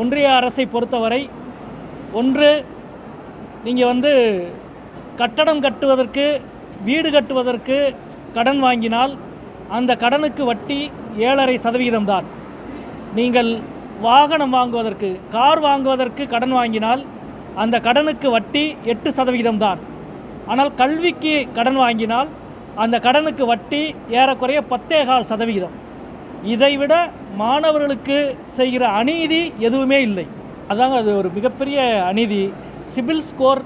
ஒன்றிய அரசை பொறுத்தவரை ஒன்று நீங்கள் கட்டடம் கட்டுவதற்கு வீடு கட்டுவதற்கு கடன் வாங்கினால் அந்த கடனுக்கு வட்டி 7.5% தான். நீங்கள் வாகனம் வாங்குவதற்கு கார் வாங்குவதற்கு கடன் வாங்கினால் அந்த கடனுக்கு வட்டி 8% தான். ஆனால் கல்விக்கு கடன் வாங்கினால் அந்த கடனுக்கு வட்டி ஏறக்குறைய 10.25%. இதைவிட மாணவர்களுக்கு செய்கிற அநீதி எதுவுமே இல்லை. அதாங்க அது ஒரு மிகப்பெரிய அநீதி. சிபில் ஸ்கோர்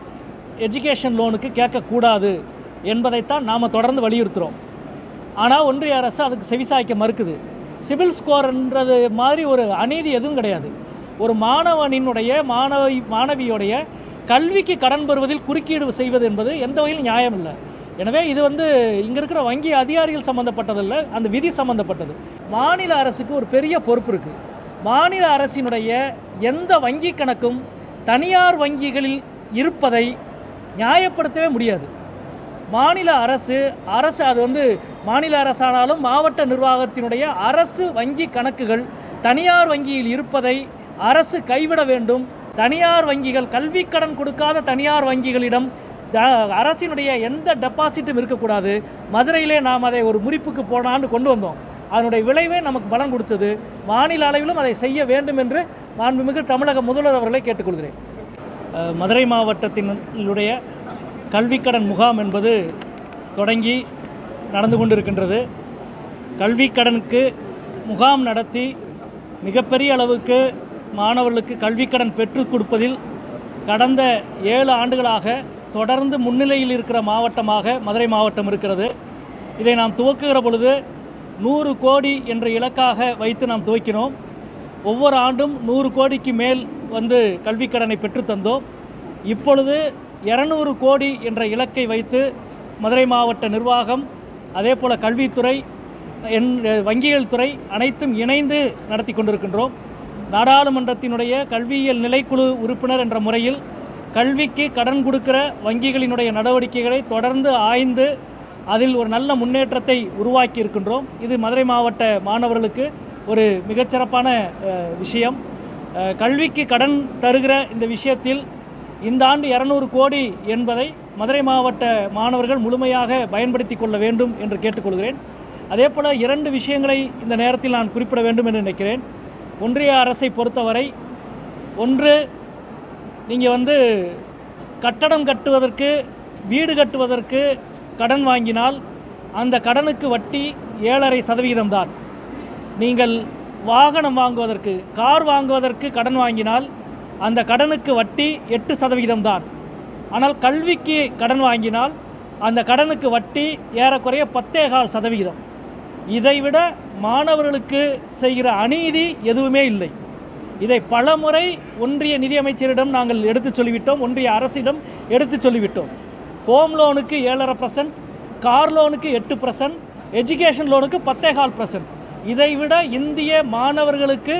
எஜுகேஷன் லோனுக்கு கேட்கக்கூடாது என்பதைத்தான் நாம் தொடர்ந்து வலியுறுத்துகிறோம். ஆனால் ஒன்றிய அரசு அதுக்கு செவிசாய்க்க மறுக்குது. சிபில் ஸ்கோர்ன்றது மாதிரி ஒரு அநீதி எதுவும் கிடையாது. ஒரு மாணவனினுடைய மாணவியோடைய கல்விக்கு கடன் பெறுவதில் குறுக்கீடு செய்வது என்பது எந்த வகையிலும் நியாயம் இல்லை. எனவே இது இங்கே இருக்கிற வங்கி அதிகாரிகள் சம்மந்தப்பட்டதில்லை, அந்த விதி சம்மந்தப்பட்டது. மாநில அரசுக்கு ஒரு பெரிய பொறுப்பு இருக்குது. மாநில அரசினுடைய எந்த வங்கி கணக்கும் தனியார் வங்கிகளில் இருப்பதை நியாயப்படுத்தவே முடியாது. மாநில அரசு அது மாநில அரசானாலும் மாவட்ட நிர்வாகத்தினுடைய அரசு வங்கி கணக்குகள் தனியார் வங்கியில் இருப்பதை அரசு கைவிட வேண்டும். தனியார் வங்கிகள் கல்வி கடன் கொடுக்காத தனியார் வங்கிகளிடம் அரசினுடைய எந்த டெபாசிட்டும் இருக்கக்கூடாது. மதுரையிலே நாம் அதை ஒரு முறிப்புக்கு போனான்னு கொண்டு வந்தோம். அதனுடைய விளைவே நமக்கு பலன் கொடுத்தது. மாநில அளவிலும் அதை செய்ய வேண்டும் என்று மாண்புமிகு தமிழக முதல்வர் அவர்களை கேட்டுக்கொள்கிறேன். மதுரை மாவட்டத்தினுடைய கல்விக்கடன் முகாம் என்பது தொடங்கி நடந்து கொண்டிருக்கின்றது. கல்விக்கடனுக்கு முகாம் நடத்தி மிகப்பெரிய அளவுக்கு மாணவர்களுக்கு கல்விக்கடன் பெற்றுக் கொடுப்பதில் கடந்த 7 ஆண்டுகளாக தொடர்ந்து முன்னிலையில் இருக்கிற மாவட்டமாக மதுரை மாவட்டம் இருக்கிறது. இதை நாம் துவக்குகிற பொழுது 100 கோடி என்ற இலக்காக வைத்து நாம் துவக்கினோம். ஒவ்வொரு ஆண்டும் 100 கோடிக்கு மேல் கல்விக்கடனை பெற்றுத்தந்தோம். இப்பொழுது 200 கோடி என்ற இலக்கை வைத்து மதுரை மாவட்ட நிர்வாகம், அதே போல் கல்வித்துறை, வங்கிகள் துறை அனைத்தும் இணைந்து நடத்தி கொண்டிருக்கின்றோம். நாடாளுமன்றத்தினுடைய கல்வியியல் நிலைக்குழு உறுப்பினர் என்ற முறையில் கல்விக்கு கடன் கொடுக்கிற வங்கிகளினுடைய நடவடிக்கைகளை தொடர்ந்து ஆய்ந்து அதில் ஒரு நல்ல முன்னேற்றத்தை உருவாக்கி இருக்கின்றோம். இது மதுரை மாவட்ட மாணவர்களுக்கு ஒரு மிகச்சிறப்பான விஷயம். கல்விக்கு கடன் தருகிற இந்த விஷயத்தில் இந்த ஆண்டு 200 கோடி என்பதை மதுரை மாவட்ட மாணவர்கள் முழுமையாக பயன்படுத்தி கொள்ள வேண்டும் என்று கேட்டுக்கொள்கிறேன். அதே போல் 2 விஷயங்களை இந்த நேரத்தில் நான் குறிப்பிட வேண்டும் என்று நினைக்கிறேன். ஒன்றிய அரசை பொறுத்தவரை ஒன்று நீங்கள் கட்டடம் கட்டுவதற்கு வீடு கட்டுவதற்கு கடன் வாங்கினால் அந்த கடனுக்கு வட்டி 7.5% தான். நீங்கள் வாகனம் வாங்குவதற்கு கார் வாங்குவதற்கு கடன் வாங்கினால் அந்த கடனுக்கு வட்டி 8% தான். ஆனால் கல்விக்கு கடன் வாங்கினால் அந்த கடனுக்கு வட்டி ஏறக்குறைய 10.25%. இதைவிட மாணவர்களுக்கு செய்கிற அநீதி எதுவுமே இல்லை. இதை பலமுறை ஒன்றிய நிதியமைச்சரிடம் நாங்கள் எடுத்து சொல்லிவிட்டோம், ஒன்றிய அரசிடம் எடுத்து சொல்லிவிட்டோம். ஹோம் லோனுக்கு 7.5%, கார் லோனுக்கு 8%, எஜுகேஷன் லோனுக்கு 10.25%. இதைவிட இந்திய மாணவர்களுக்கு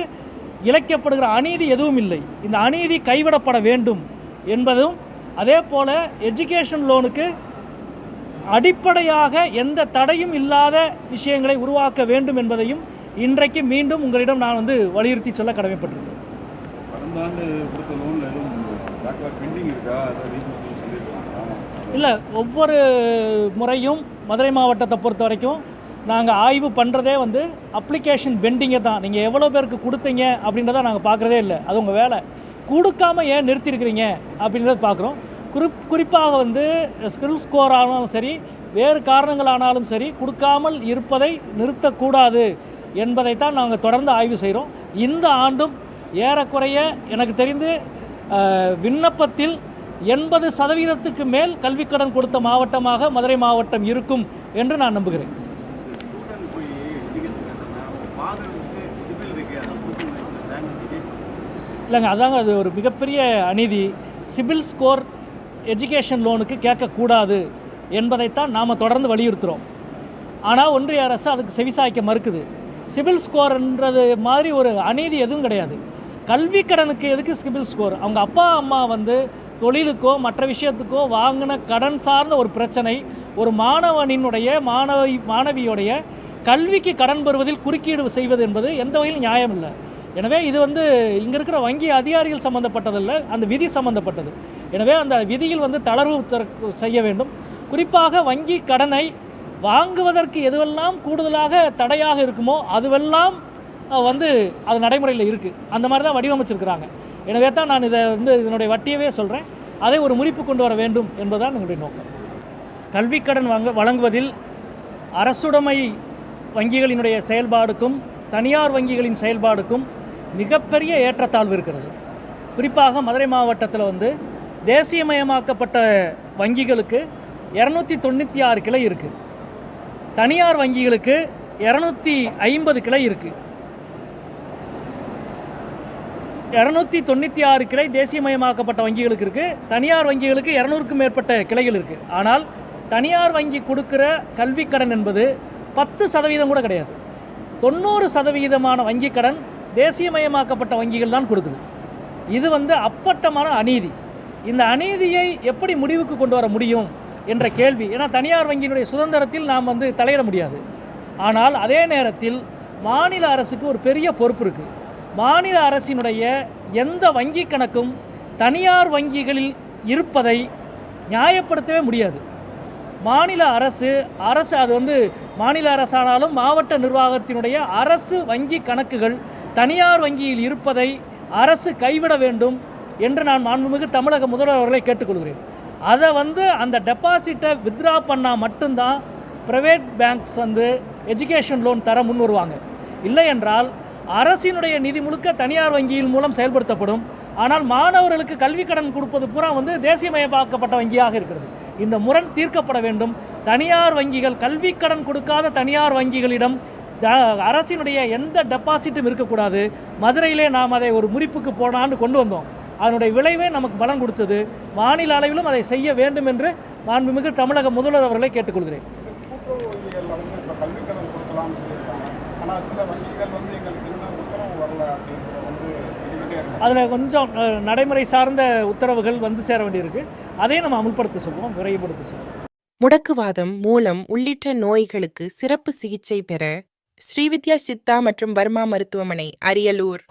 இழைக்கப்படுகிற அநீதி எதுவும் இல்லை. இந்த அநீதி கைவிடப்பட வேண்டும் என்பதும், அதே போல் எஜுகேஷன் லோனுக்கு அடிப்படையாக எந்த தடையும் இல்லாத விஷயங்களை உருவாக்க வேண்டும் என்பதையும் இன்றைக்கு மீண்டும் உங்களிடம் நான் வலியுறுத்தி சொல்ல கடமைப்பட்டிருக்கிறேன். இல்லை, ஒவ்வொரு முறையும் மதுரை மாவட்டத்தை பொறுத்த வரைக்கும் நாங்கள் ஆய்வு பண்ணுறதே அப்ளிகேஷன் பெண்டிங்கை தான். நீங்கள் எவ்வளோ பேருக்கு கொடுத்தீங்க அப்படின்றத நாங்கள் பார்க்குறதே இல்லை. அது உங்கள் வேலை. கொடுக்காமல் ஏன் நிறுத்தியிருக்கிறீங்க அப்படின்றத பார்க்குறோம். குறிப்பாக ஸ்கில் ஸ்கோர் ஆனாலும் சரி, வேறு காரணங்களானாலும் சரி, கொடுக்காமல் இருப்பதை நிறுத்தக்கூடாது என்பதைத்தான் நாங்கள் தொடர்ந்து ஆய்வு செய்கிறோம். இந்த ஆண்டும் ஏறக்குறைய எனக்கு தெரிந்து விண்ணப்பத்தில் 80% மேல் கல்விக்கடன் கொடுத்த மாவட்டமாக மதுரை மாவட்டம் இருக்கும் என்று நான் நம்புகிறேன். இல்லைங்க, அதாங்க அது ஒரு மிகப்பெரிய அநீதி. சிபில் ஸ்கோர் எஜுகேஷன் லோனுக்கு கேட்கக்கூடாது என்பதைத்தான் நாம் தொடர்ந்து வலியுறுத்துகிறோம். ஆனால் ஒன்றிய அரசு அதுக்கு செவிசாய்க்க மறுக்குது. சிபில் ஸ்கோர்ன்றது மாதிரி ஒரு அநீதி எதுவும் கிடையாது. கல்வி கடனுக்கு எதுக்கு சிபில் ஸ்கோர்? அவங்க அப்பா அம்மா தொழிலுக்கோ மற்ற விஷயத்துக்கோ வாங்கின கடன் சார்ந்த ஒரு பிரச்சனை ஒரு மாணவனினுடைய மாணவியோடைய கல்விக்கு கடன் பெறுவதில் குறுக்கீடு செய்வது என்பது எந்த வகையிலும் நியாயம் இல்லை. எனவே இது வந்து இங்கே இருக்கிற வங்கி அதிகாரிகள் சம்மந்தப்பட்டதில்லை, அந்த விதி சம்மந்தப்பட்டது. எனவே அந்த விதியில் வந்து தளர்வு செய்ய வேண்டும். குறிப்பாக வங்கி கடனை வாங்குவதற்கு எதுவெல்லாம் கூடுதலாக தடையாக இருக்குமோ அதுவெல்லாம் வந்து அது நடைமுறையில் இருக்குது. அந்த மாதிரி தான் வடிவமைச்சிருக்கிறாங்க. எனவே தான் நான் இதை வந்து இதனுடைய வட்டியவே சொல்கிறேன். அதை ஒரு முறிப்பு கொண்டு வர வேண்டும் என்பதுதான் என்னுடைய நோக்கம். கல்விக்கடன் வழங்குவதில் அரசுடைமை வங்கிகளினுடைய செயல்பாடுக்கும் தனியார் வங்கிகளின் செயல்பாடுக்கும் மிகப்பெரிய ஏற்றத்தாழ்வு இருக்கிறது. குறிப்பாக மதுரை மாவட்டத்தில் வந்து தேசியமயமாக்கப்பட்ட வங்கிகளுக்கு 296 கிளை இருக்குது. தனியார் வங்கிகளுக்கு 250 கிளை இருக்குது. 296 கிளை தேசியமயமாக்கப்பட்ட வங்கிகளுக்கு இருக்குது. தனியார் வங்கிகளுக்கு 200க்கும் மேற்பட்ட கிளைகள் இருக்குது. ஆனால் தனியார் வங்கி கொடுக்குற கல்வி கடன் என்பது 10% கூட கிடையாது. 90% வங்கி கடன் தேசியமயமாக்கப்பட்ட வங்கிகள் தான் கொடுக்குது. இது வந்து அப்பட்டமான அநீதி. இந்த அநீதியை எப்படி முடிவுக்கு கொண்டு வர முடியும் என்ற கேள்வி. ஏன்னா தனியார் வங்கியினுடைய சுதந்திரத்தில் நாம் வந்து தலையிட முடியாது. ஆனால் அதே நேரத்தில் மாநில அரசுக்கு ஒரு பெரிய பொறுப்பு இருக்குது. மாநில அரசினுடைய எந்த வங்கி கணக்கும் தனியார் வங்கிகளில் இருப்பதை நியாயப்படுத்தவே முடியாது. மாநில அரசு அது வந்து மாநில அரசானாலும் மாவட்ட நிர்வாகத்தினுடைய அரசு வங்கி கணக்குகள் தனியார் வங்கியில் இருப்பதை அரசு கைவிட வேண்டும் என்று நான் மாண்புமிகு தமிழக முதல்வர் அவர்களை கேட்டுக்கொள்கிறேன். அதை வந்து அந்த டெபாசிட்டை வித்ட்ரா பண்ணால் மட்டும்தான் ப்ரைவேட் பேங்க்ஸ் வந்து எஜுகேஷன் லோன் தர முன் வருவாங்க. இல்லை என்றால் அரசினுடைய நிதி முழுக்க தனியார் வங்கியின் மூலம் செயல்படுத்தப்படும். ஆனால் மாணவர்களுக்கு கல்வி கடன் கொடுப்பது பூரா வந்து தேசியமயமாக்கப்பட்ட வங்கியாக இருக்கிறது. இந்த முரண் தீர்க்கப்பட வேண்டும். தனியார் வங்கிகள் கல்வி கடன் கொடுக்காத தனியார் வங்கிகளிடம் அரசினுடைய எந்த டெபாசிட்டும் இருக்கக்கூடாது. மதுரையிலே நாம் அதை ஒரு முறிப்புக்கு போனான்னு கொண்டு வந்தோம். அதனுடைய விளைவே நமக்கு பலன் கொடுத்தது. மாநில அளவிலும் அதை செய்ய வேண்டும் என்று மாண்புமிகு தமிழக முதல்வர் அவர்களை கேட்டுக்கொள்கிறேன். அதில் கொஞ்சம் நடைமுறை சார்ந்த உத்தரவுகள் வந்து சேர வேண்டியிருக்கு. அதையும் நம்ம அமுல்படுத்த சொல்லுவோம், விரைவுபடுத்த சொல்லுவோம். முடக்குவாதம், மூலம் உள்ளிட்ட நோய்களுக்கு சிறப்பு சிகிச்சை பெற ஸ்ரீவித்யா சித்தா மற்றும் வர்மா மருத்துவமனை, அரியலூர்.